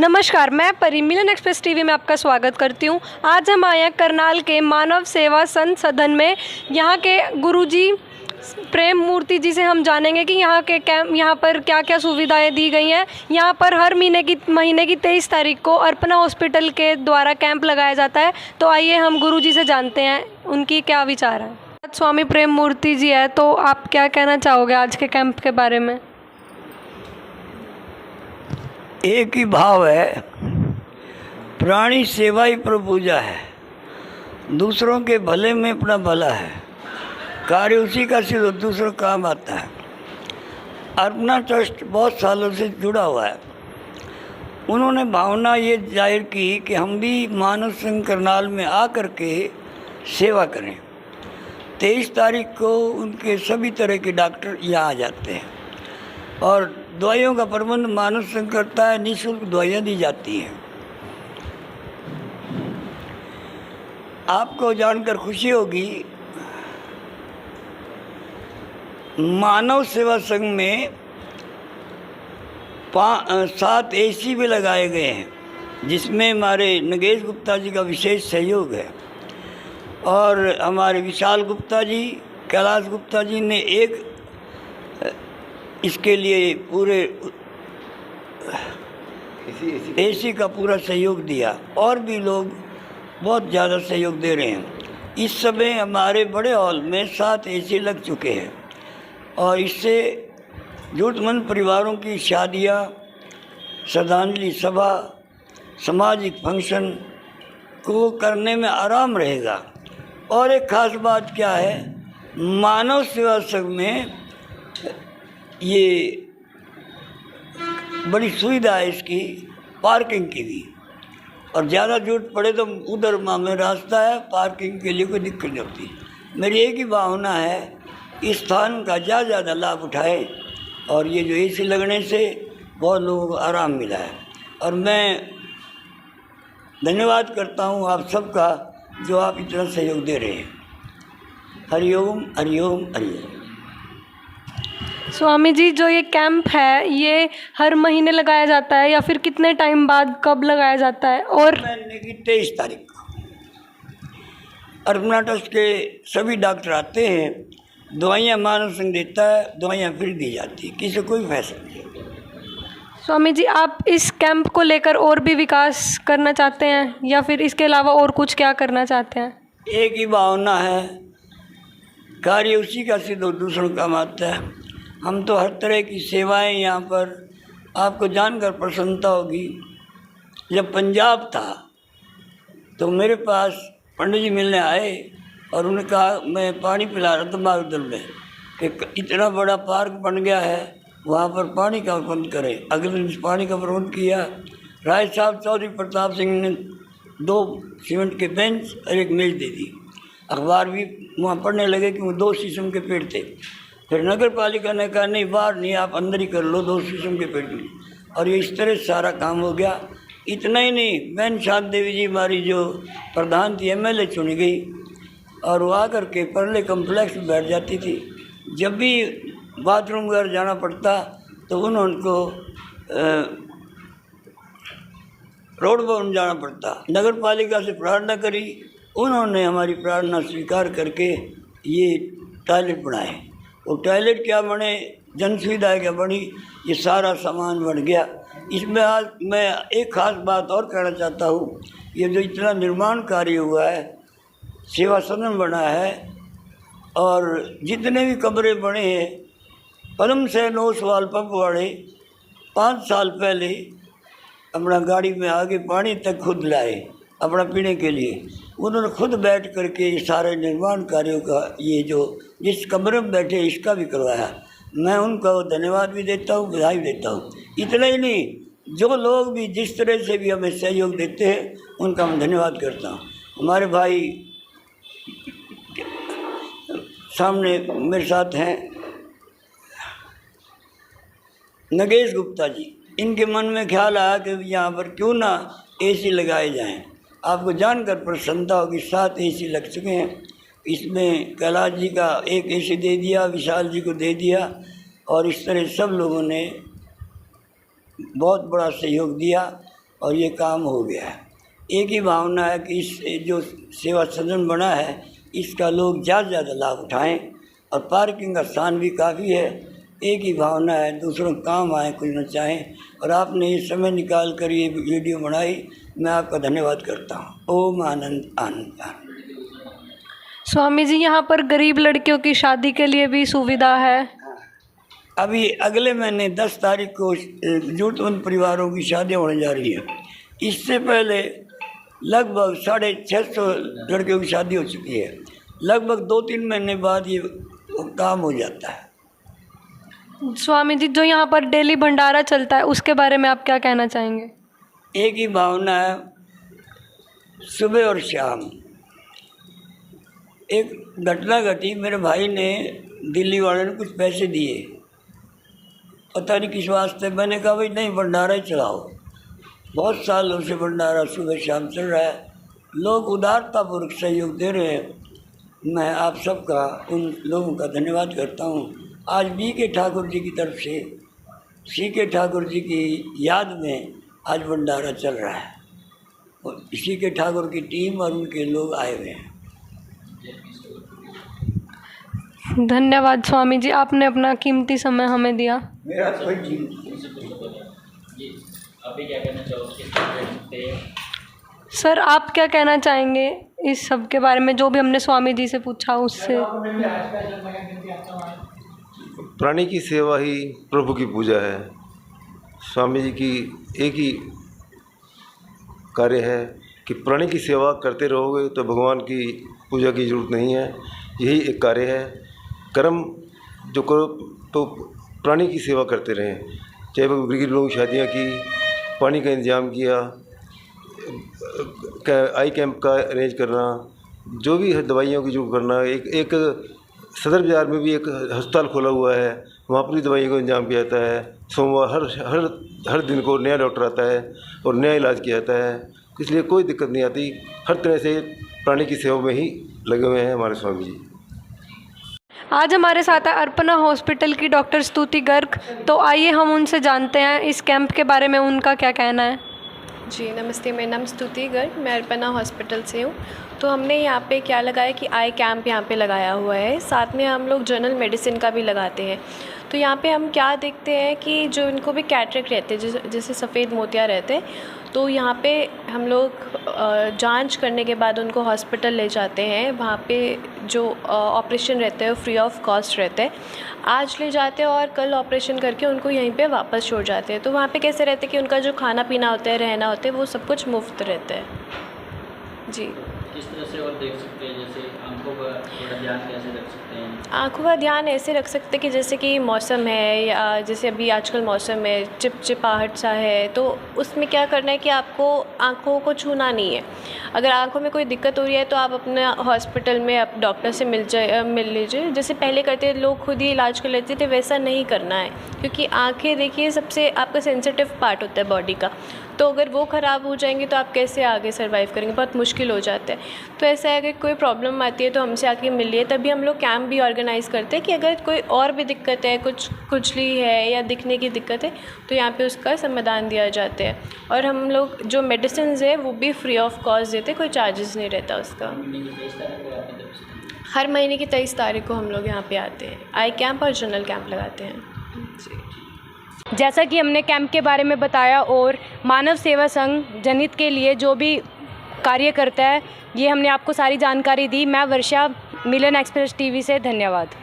नमस्कार, मैं परी मिलन एक्सप्रेस टीवी में आपका स्वागत करती हूँ। आज हम आए हैं करनाल के मानव सेवा संसदन में। यहाँ के गुरुजी प्रेम मूर्ति जी से हम जानेंगे कि यहाँ पर क्या क्या सुविधाएं दी गई हैं। यहाँ पर हर महीने की 23 तारीख को अर्पणा हॉस्पिटल के द्वारा कैंप लगाया जाता है। तो आइए हम गुरुजी से जानते हैं उनकी क्या विचार है। स्वामी प्रेम मूर्ति जी है, तो आप क्या कहना चाहोगे आज के कैंप के बारे में? एक ही भाव है, प्राणी सेवा ही प्रभु पूजा है। दूसरों के भले में अपना भला है, कार्य उसी का सिद्ध दूसरों काम आता है। अर्पणा ट्रस्ट बहुत सालों से जुड़ा हुआ है। उन्होंने भावना ये जाहिर की कि हम भी मानव संघ करनाल में आकर के सेवा करें। 23 तारीख को उनके सभी तरह के डॉक्टर यहाँ आ जाते हैं और दवाइयों का प्रबंध मानव संघ करता है। निःशुल्क दवाइयाँ दी जाती हैं। आपको जानकर खुशी होगी, मानव सेवा संघ में 7 AC भी लगाए गए हैं, जिसमें हमारे नगेश गुप्ता जी का विशेष सहयोग है और हमारे विशाल गुप्ता जी, कैलाश गुप्ता जी ने इसके लिए पूरे AC का पूरा सहयोग दिया और भी लोग बहुत ज़्यादा सहयोग दे रहे हैं। इस समय हमारे बड़े हॉल में 7 AC लग चुके हैं और इससे जरूरतमंद परिवारों की शादियाँ, श्रद्धांजलि सभा, सामाजिक फंक्शन को करने में आराम रहेगा। और एक ख़ास बात क्या है, मानव सेवा संघ में ये बड़ी सुविधा है इसकी, पार्किंग की भी, और ज़्यादा जरूरत पड़े तो उधर में रास्ता है, पार्किंग के लिए कोई दिक्कत नहीं होती। मेरी एक ही भावना है, इस स्थान का ज़्यादा लाभ उठाए और ये जो AC लगने से बहुत लोगों को आराम मिला है। और मैं धन्यवाद करता हूँ आप सबका जो आप इतना सहयोग दे रहे हैं। हरिओम हरिओम हरिओम। स्वामी जी, जो ये कैंप है ये हर महीने लगाया जाता है या फिर कितने टाइम बाद, कब लगाया जाता है? और महीने की 23 तारीख को अर्पणा ट्रस्ट के सभी डॉक्टर आते हैं, दवाइयाँ मानव संघ देता है, दवाइयाँ फ्री दी जाती है, किसी कोई फैसला नहीं। स्वामी जी, आप इस कैंप को लेकर और भी विकास करना चाहते हैं या फिर इसके अलावा और कुछ क्या करना चाहते हैं? एक ही भावना है, कार्य उसी का सिद्ध दूसरों काम आता है। हम तो हर तरह की सेवाएं यहाँ पर, आपको जानकर प्रसन्नता होगी। जब पंजाब था तो मेरे पास पंडित जी मिलने आए और उन्होंने कहा, मैं पानी पिला रहा था बागदल में कि इतना बड़ा पार्क बन गया है, वहाँ पर पानी का प्रबंध करें। अगले दिन पानी का प्रबंध किया। राय साहब चौधरी प्रताप सिंह ने 2 सीमेंट के बेंच और एक मेज दे दी। अखबार भी वहाँ पढ़ने लगे कि वो 2 शीशम के पेड़ थे। फिर नगर पालिका ने कहा, नहीं बाहर नहीं, आप अंदर ही कर लो 2 शीशम के पेड़ की। और ये इस तरह सारा काम हो गया। इतना ही नहीं, बहन शांत देवी जी हमारी जो प्रधान थी, MLA चुनी गई और वो आकर के परले कम्प्लेक्स में बैठ जाती थी। जब भी बाथरूम वगैरह जाना पड़ता तो उनको रोड पर जाना पड़ता। नगर पालिका से प्रार्थना करी, उन्होंने हमारी प्रार्थना स्वीकार करके ये टॉयलेट बनाए। वो टॉयलेट क्या बने, जन सुविधा क्या बनी, ये सारा सामान बन गया। इसमें आज मैं एक ख़ास बात और कहना चाहता हूँ, ये जो इतना निर्माण कार्य हुआ है, सेवा सदन बना है और जितने भी कमरे बने हैं, पदम से 9 सवाल पंप वाले 5 साल पहले अपना गाड़ी में आगे पानी तक खुद लाए अपना पीने के लिए। उन्होंने खुद बैठ करके सारे निर्माण कार्यों का, ये जो जिस कमरे में बैठे इसका भी करवाया। मैं उनका धन्यवाद भी देता हूँ, बधाई देता हूँ। इतना ही नहीं, जो लोग भी जिस तरह से भी हमें सहयोग देते हैं उनका मैं धन्यवाद करता हूँ। हमारे भाई सामने मेरे साथ हैं नगेश गुप्ता जी, इनके मन में ख्याल आया कि यहाँ पर क्यों ना AC लगाए जाएं। आपको जानकर प्रसन्नता होगी, 7 AC लग चुके हैं। इसमें कैलाश जी का एक AC दे दिया, विशाल जी को दे दिया और इस तरह सब लोगों ने बहुत बड़ा सहयोग दिया और ये काम हो गया है। एक ही भावना है कि इस जो सेवा सदन बना है इसका लोग ज़्यादा से ज़्यादा लाभ उठाएं, और पार्किंग का स्थान भी काफ़ी है। एक ही भावना है, दूसरों को काम आए, कुछ न चाहें। और आपने ये समय निकाल कर ये वीडियो बनाई, मैं आपका धन्यवाद करता हूँ। ओम आनंद आनंद आनंद। स्वामी जी, यहाँ पर गरीब लड़कियों की शादी के लिए भी सुविधा है। अभी अगले महीने 10 तारीख को जरूरतमंद परिवारों की शादियाँ होने जा रही हैं। इससे पहले लगभग 650 लड़कियों की शादी हो चुकी है। लगभग 2-3 महीने बाद ये काम हो जाता है। स्वामी जी, जो यहाँ पर डेली भंडारा चलता है उसके बारे में आप क्या कहना चाहेंगे? एक ही भावना है, सुबह और शाम। एक घटना घटी, मेरे भाई ने दिल्ली वाले ने कुछ पैसे दिए, पता नहीं किस वास्ते। मैंने कहा भाई नहीं, भंडारा ही चलाओ। बहुत सालों से भंडारा सुबह शाम चल रहा है, लोग उदारतापूर्वक सहयोग दे रहे हैं। मैं आप सबका, उन लोगों का धन्यवाद करता हूँ। आज B.K. ठाकुर जी की तरफ से C.K. ठाकुर जी की याद में आज भंडारा चल रहा है, और C.K. ठाकुर की टीम और उनके लोग आए हुए हैं। धन्यवाद स्वामी जी, आपने अपना कीमती समय हमें दिया। मेरा कोई जीव अभी क्या कहना चाहोगे? सर, आप क्या कहना चाहेंगे इस सब के बारे में, जो भी हमने स्वामी जी से पूछा उससे? प्राणी की सेवा ही प्रभु की पूजा है। स्वामी जी की एक ही कार्य है कि प्राणी की सेवा करते रहोगे तो भगवान की पूजा की जरूरत नहीं है। यही एक कार्य है। कर्म जो करो तो प्राणी की सेवा करते रहें। चाहे वो गरीब लोगों की शादियाँ की, पानी का इंतजाम किया, आई कैंप का अरेंज करना, जो भी है दवाइयों की जो करना। एक सदर बाज़ार में भी एक अस्पताल खोला हुआ है, वहाँ पर भी दवाइयों का इंतजाम किया जाता है। सोमवार हर दिन को नया डॉक्टर आता है और नया इलाज किया जाता है, इसलिए कोई दिक्कत नहीं आती। हर तरह से प्राणी की सेवा में ही लगे हुए हैं हमारे स्वामी जी। आज हमारे साथ है अर्पणा हॉस्पिटल की डॉक्टर स्तुति गर्ग। तो आइए हम उनसे जानते हैं इस कैंप के बारे में, उनका क्या कहना है। जी नमस्ते, मेरा नाम स्तुति गर्ग, मैं अर्पणा हॉस्पिटल से हूँ। तो हमने यहाँ पे क्या लगाया कि आई कैंप यहाँ पे लगाया हुआ है, साथ में हम लोग जनरल मेडिसिन का भी लगाते हैं। तो यहाँ पे हम क्या देखते हैं कि जो इनको भी कैटरेक्ट रहते हैं, जैसे सफ़ेद मोतिया रहते हैं, तो यहाँ पे हम लोग जांच करने के बाद उनको हॉस्पिटल ले जाते हैं। वहाँ पे जो ऑपरेशन रहते हैं फ्री ऑफ कॉस्ट रहते हैं। आज ले जाते हैं और कल ऑपरेशन करके उनको यहीं पे वापस छोड़ जाते हैं। तो वहाँ पे कैसे रहते हैं कि उनका जो खाना पीना होता है, रहना होता है, वो सब कुछ मुफ्त रहता है। जी, किस तरह से और देख सकते हैं, जैसे आंखों का थोड़ा ध्यान कैसे रख सकते हैं? आँखों का ध्यान ऐसे रख सकते हैं कि जैसे कि मौसम है, या जैसे अभी आजकल मौसम है, चिपचिपाहट सा है, तो उसमें क्या करना है कि आपको आँखों को छूना नहीं है। अगर आँखों में कोई दिक्कत हो रही है तो आप अपने हॉस्पिटल में आप डॉक्टर से मिल लीजिए। जैसे पहले करते लोग खुद ही इलाज कर लेते थे, वैसा नहीं करना है, क्योंकि आँखें देखिए सबसे आपका सेंसिटिव पार्ट होता है बॉडी का। तो अगर वो ख़राब हो जाएंगी तो आप कैसे आगे सर्वाइव करेंगे, बहुत मुश्किल हो जाता है। तो ऐसा है, अगर कोई प्रॉब्लम आती है तो हमसे आके मिलिए। तभी हम लोग कैंप भी ऑर्गेनाइज़ करते हैं कि अगर कोई और भी दिक्कत है, कुछ खुजली है या दिखने की दिक्कत है, तो यहाँ पे उसका समाधान दिया जाता है। और हम लोग जो मेडिसिन है वो भी फ्री ऑफ कॉस्ट देते, कोई चार्जेस नहीं रहता उसका। हर महीने की 23 तारीख को हम लोग यहाँ पे आते हैं, आई कैंप और जनरल कैंप लगाते हैं। जी, जैसा कि हमने कैंप के बारे में बताया और मानव सेवा संघ जनहित के लिए जो भी कार्य करता है, ये हमने आपको सारी जानकारी दी। मैं वर्षा, मिलन एक्सप्रेस टीवी से, धन्यवाद।